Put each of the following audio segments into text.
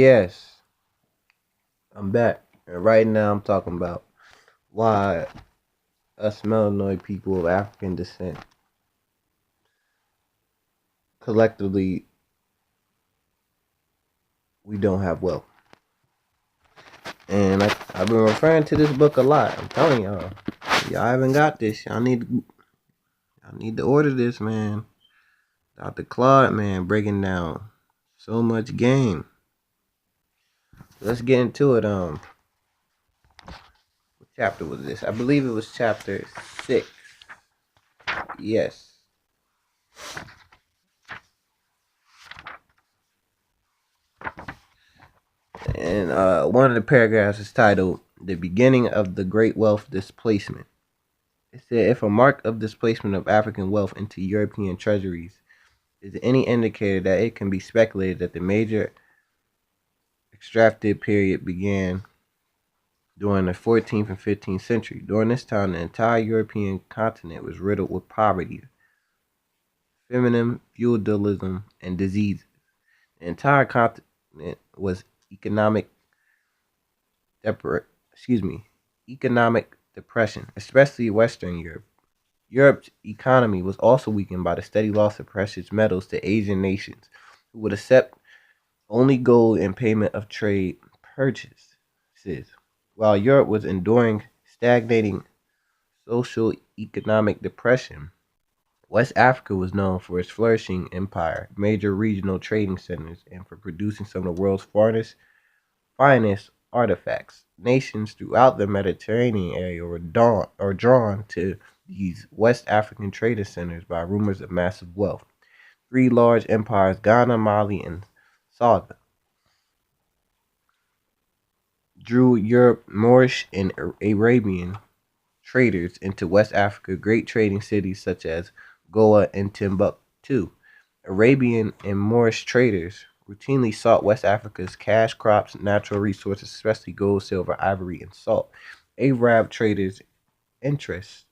Yes, I'm back. And right now I'm talking about why us melanoid people of African descent collectively we don't have wealth. And I've been referring to this book a lot. I'm telling y'all haven't got this. Y'all need to order this, man. Dr. Claude, man, breaking down so much game. Let's get into it. What chapter was this? I believe it was chapter 6. Yes. And one of the paragraphs is titled "The Beginning of the Great Wealth Displacement." It said, if a mark of displacement of African wealth into European treasuries is any indicator, that it can be speculated that the major extractive period began during the 14th and 15th century. During this time, the entire European continent was riddled with poverty, famine, feudalism, and disease. The entire continent was depre- excuse me, economic depression, especially Western Europe. Europe's economy was also weakened by the steady loss of precious metals to Asian nations, who would accept only gold in payment of trade purchases. While Europe was enduring stagnating social economic depression, West Africa was known for its flourishing empire, major regional trading centers, and for producing some of the world's finest artifacts. Nations throughout the Mediterranean area were drawn to these West African trading centers by rumors of massive wealth. Three large empires, Ghana, Mali, and Saga, drew Europe, Moorish, and Arabian traders into West Africa, great trading cities such as Goa and Timbuktu. Arabian and Moorish traders routinely sought West Africa's cash crops, natural resources, especially gold, silver, ivory, and salt. Arab traders' interest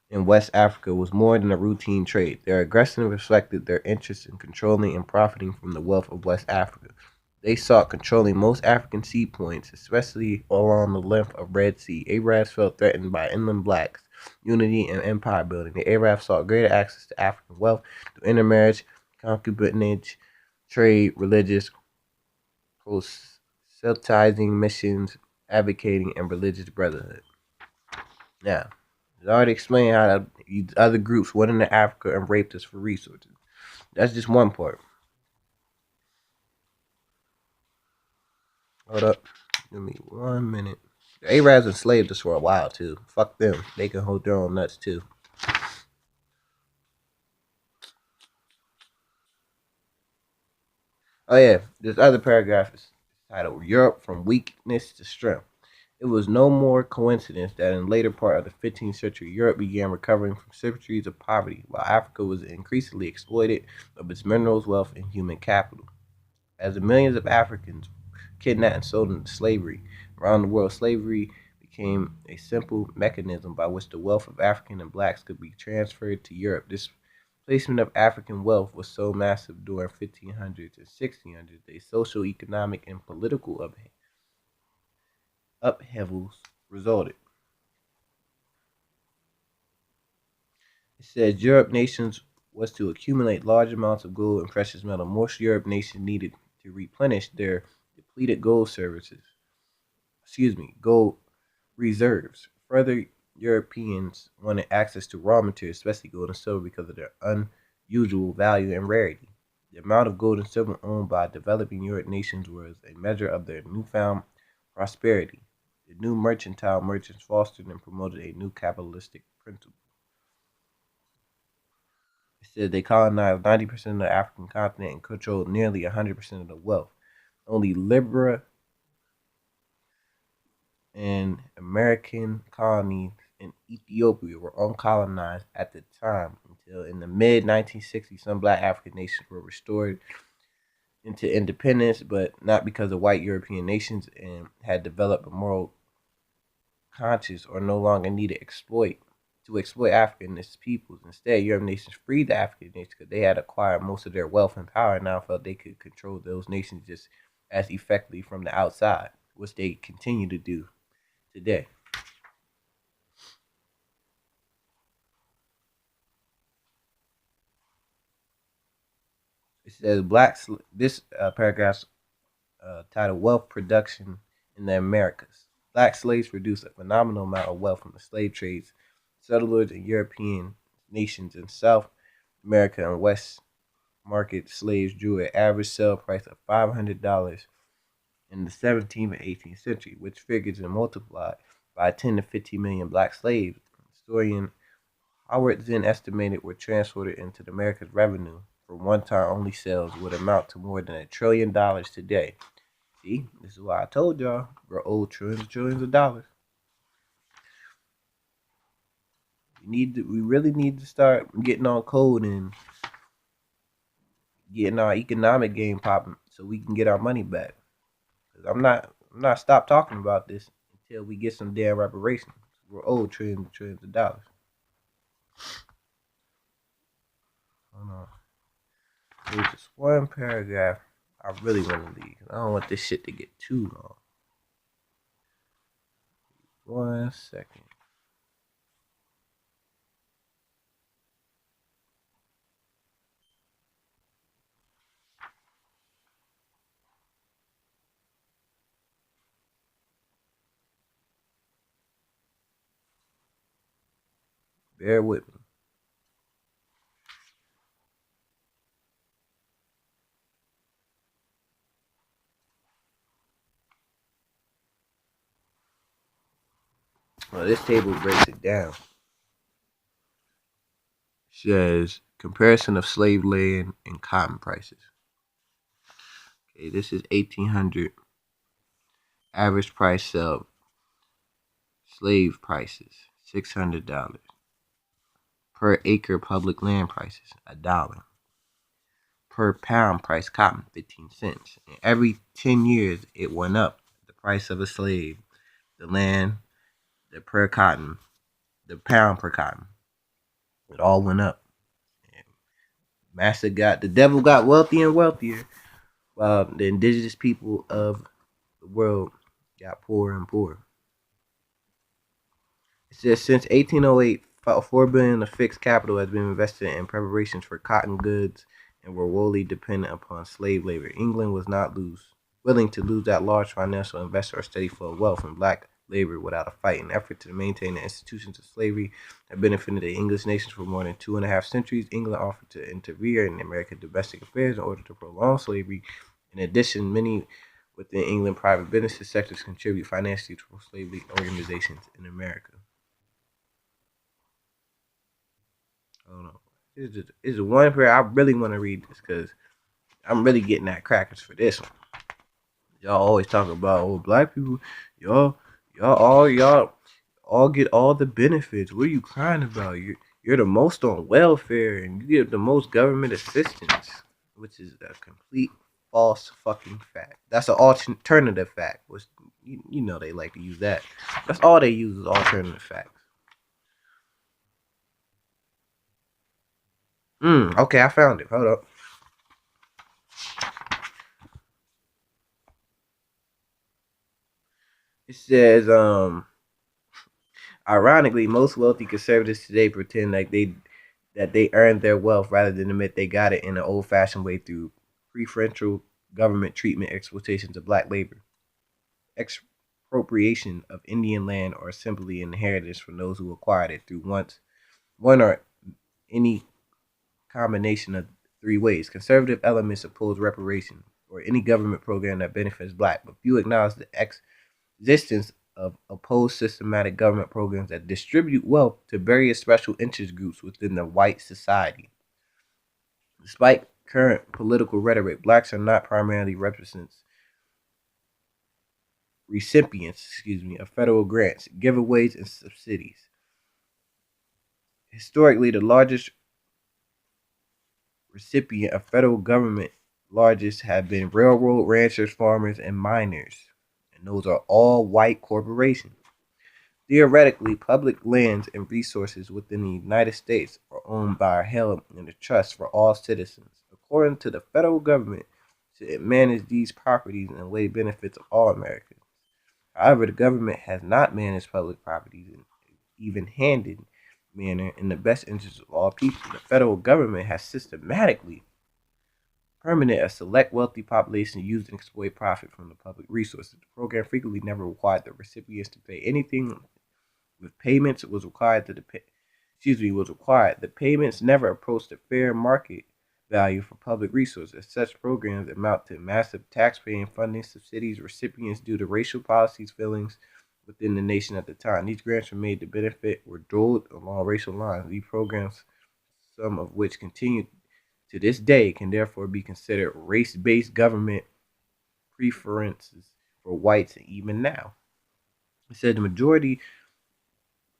in West Africa was more than a routine trade. Their aggression reflected their interest in controlling and profiting from the wealth of West Africa. They sought controlling most African sea points, especially along the length of Red Sea. Arabs felt threatened by inland blacks' unity and empire building. The Arabs sought greater access to African wealth through intermarriage, concubinage, trade, religious proselytizing missions, advocating, and religious brotherhood. Now, I already explained how these other groups went into Africa and raped us for resources. That's just one part. Hold up. Give me 1 minute. The Arabs enslaved us for a while too. Fuck them. They can hold their own nuts too. Oh yeah, this other paragraph is titled "Europe from Weakness to Strength." It was no more coincidence that in the later part of the 15th century, Europe began recovering from centuries of poverty, while Africa was increasingly exploited of its minerals, wealth, and human capital. As the millions of Africans kidnapped and sold into slavery around the world, slavery became a simple mechanism by which the wealth of African and blacks could be transferred to Europe. This placement of African wealth was so massive during 1500s and 1600s, that social, economic, and political upheavals resulted. It says Europe nations was to accumulate large amounts of gold and precious metal. Most Europe nations needed to replenish their depleted gold reserves. Further, Europeans wanted access to raw materials, especially gold and silver, because of their unusual value and rarity. The amount of gold and silver owned by developing Europe nations was a measure of their newfound prosperity. The new mercantile merchants fostered and promoted a new capitalistic principle. It said they colonized 90% of the African continent and controlled nearly 100% of the wealth. Only Libya and American colonies in Ethiopia were uncolonized at the time until in the mid 1960s some black African nations were restored into independence, but not because of white European nations and had developed a moral conscience or no longer needed exploit Africa and its peoples. Instead, European nations freed the African nations because they had acquired most of their wealth and power and now felt they could control those nations just as effectively from the outside, which they continue to do today. It says this paragraph titled "Wealth Production in the Americas." Black slaves produced a phenomenal amount of wealth from the slave trades. Settlers in European nations in South America and West market slaves drew an average sale price of $500 in the 17th and 18th century, which figures and multiplied by 10 to 15 million black slaves. Historian Howard Zinn estimated were transported into America's revenue for one-time only sales would amount to more than $1 trillion today. See, this is why I told y'all we're owed trillions and trillions of dollars. We really need to start getting on code and getting our economic game popping so we can get our money back. Cause I'm not stop talking about this until we get some damn reparations. We're owed trillions and trillions of dollars. Hold on. There's just one paragraph I really want to leave. I don't want this shit to get too long. 1 second. Bear with me. Well, this table breaks it down. It says comparison of slave land and cotton prices. Okay, this is 1800 average price sell slave prices $600 per acre public land prices $1 per pound price cotton 15 cents. And every 10 years it went up. The price of a slave, the land, the per cotton, the pound per cotton. It all went up. The devil got wealthier and wealthier, while the indigenous people of the world got poorer and poorer. It says since 1808, about $4 billion of fixed capital has been invested in preparations for cotton goods and were wholly dependent upon slave labor. England was not willing to lose that large financial investor or steady flow of wealth from black labor without a fight. In an effort to maintain the institutions of slavery that benefited the English nation for more than 2.5 centuries, England offered to interfere in American domestic affairs in order to prolong slavery. In addition, many within England private business sectors contribute financially to slavery organizations in America. Hold on. This is one prayer I really want to read this because I'm really getting at crackers for this one. Y'all always talk about black people, y'all get all the benefits. What are you crying about? You're the most on welfare and you get the most government assistance, which is a complete false fucking fact. That's an alternative fact. Which you know they like to use that. That's all they use is alternative facts. Okay, I found it. Hold up. It says, ironically, most wealthy conservatives today pretend like they earned their wealth rather than admit they got it in an old-fashioned way through preferential government treatment, exploitations of black labor, expropriation of Indian land, or simply inheritance from those who acquired it through one or any combination of three ways. Conservative elements oppose reparation or any government program that benefits black, but few acknowledge the existence of opposed systematic government programs that distribute wealth to various special interest groups within the white society. Despite current political rhetoric, blacks are not primarily recipients, of federal grants, giveaways, and subsidies. Historically, the largest recipient of federal government largest have been railroad ranchers, farmers, and miners, and those are all white corporations. Theoretically, public lands and resources within the United States are owned by or held in a trust for all citizens. According to the federal government, to manage these properties in a way that benefits all Americans. However, the government has not managed public properties in an even-handed manner in the best interest of all people. The federal government has systematically permanent a select wealthy population used and exploit profit from the public resources. The program frequently never required the recipients to pay anything. With payments, it was required that was required. The payments never approached the fair market value for public resources. Such programs amount to massive taxpaying funding subsidies recipients due to racial policies feelings within the nation at the time. These grants were made to benefit were doled along racial lines. These programs, some of which continue to this day, can therefore be considered race-based government preferences for whites even now. It said the majority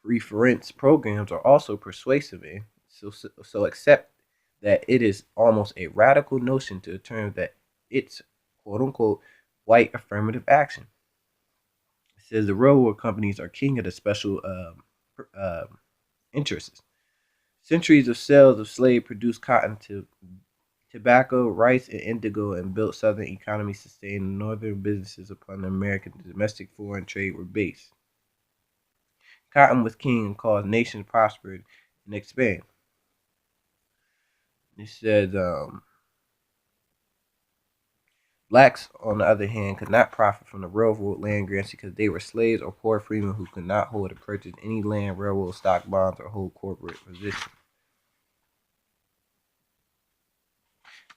preference programs are also persuasive and so accept that it is almost a radical notion to term that it's quote unquote white affirmative action. It says the railroad companies are king of the special interests. Centuries of sales of slave produced cotton to tobacco, rice, and indigo and built southern economies, sustained northern businesses upon the American domestic foreign trade were based. Cotton was king and caused nations prospered and expand. It says blacks, on the other hand, could not profit from the railroad land grants because they were slaves or poor freemen who could not hold or purchase any land, railroad stock, bonds, or hold corporate positions.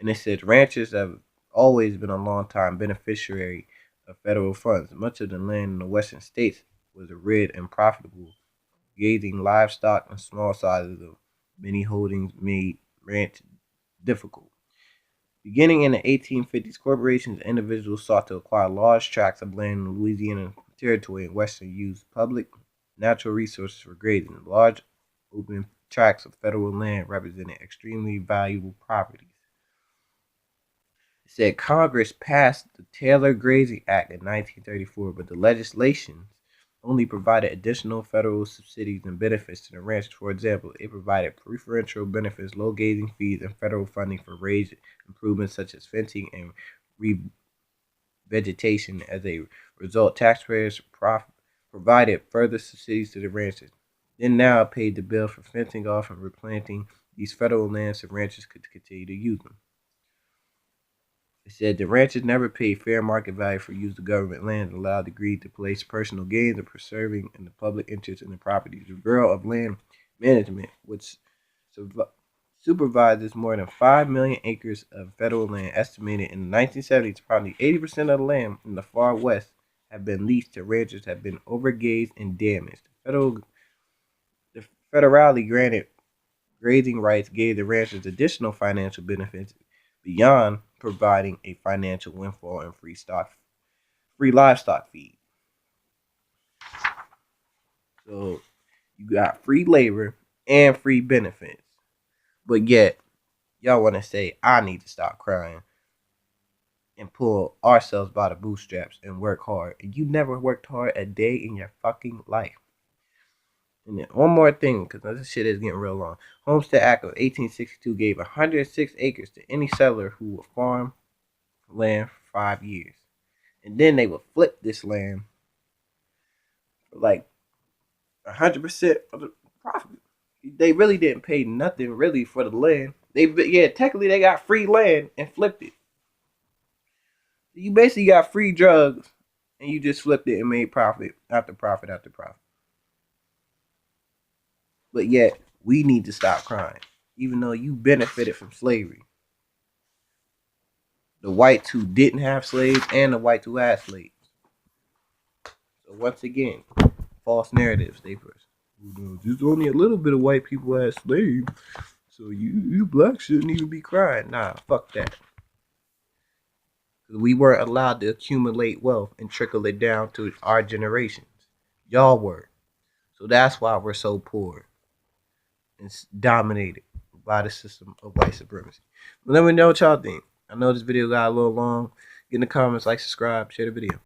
And it says ranchers have always been a long-time beneficiary of federal funds. Much of the land in the western states was arid and profitable. Grazing livestock and small sizes of many holdings made ranch difficult. Beginning in the 1850s, corporations and individuals sought to acquire large tracts of land in Louisiana Territory and Western used public natural resources for grazing. Large open tracts of federal land represented extremely valuable properties. It said Congress passed the Taylor Grazing Act in 1934, but the legislation only provided additional federal subsidies and benefits to the ranchers. For example, it provided preferential benefits, low grazing fees, and federal funding for range improvements such as fencing and revegetation. As a result, taxpayers provided further subsidies to the ranchers. Then now paid the bill for fencing off and replanting these federal lands so ranchers could continue to use them. It said the ranchers never paid fair market value for use of government land and allowed the greed to place personal gains of preserving in the public interest in the properties. The Bureau of Land Management, which supervises more than 5 million acres of federal land, estimated in the 1970s probably 80% of the land in the far west have been leased to ranchers have been overgrazed and damaged. The federally granted grazing rights gave the ranchers additional financial benefits beyond providing a financial windfall and free livestock feed. So you got free labor and free benefits. But yet, y'all want to say, I need to stop crying and pull ourselves by the bootstraps and work hard. And you never worked hard a day in your fucking life. And then one more thing, because this shit is getting real long. Homestead Act of 1862 gave 106 acres to any settler who would farm land for 5 years. And then they would flip this land for like 100% of the profit. They really didn't pay nothing really for the land. Technically they got free land and flipped it. You basically got free drugs and you just flipped it and made profit after profit after profit. But yet, we need to stop crying, even though you benefited from slavery. The whites who didn't have slaves and the whites who had slaves. So once again, false narratives. They first. There's only a little bit of white people had slaves, so you blacks shouldn't even be crying. Nah, fuck that. We weren't allowed to accumulate wealth and trickle it down to our generations. Y'all were. So that's why we're so poor and dominated by the system of white supremacy. But let me know what y'all think. I know this video got a little long. Get in the comments, like, subscribe, share the video.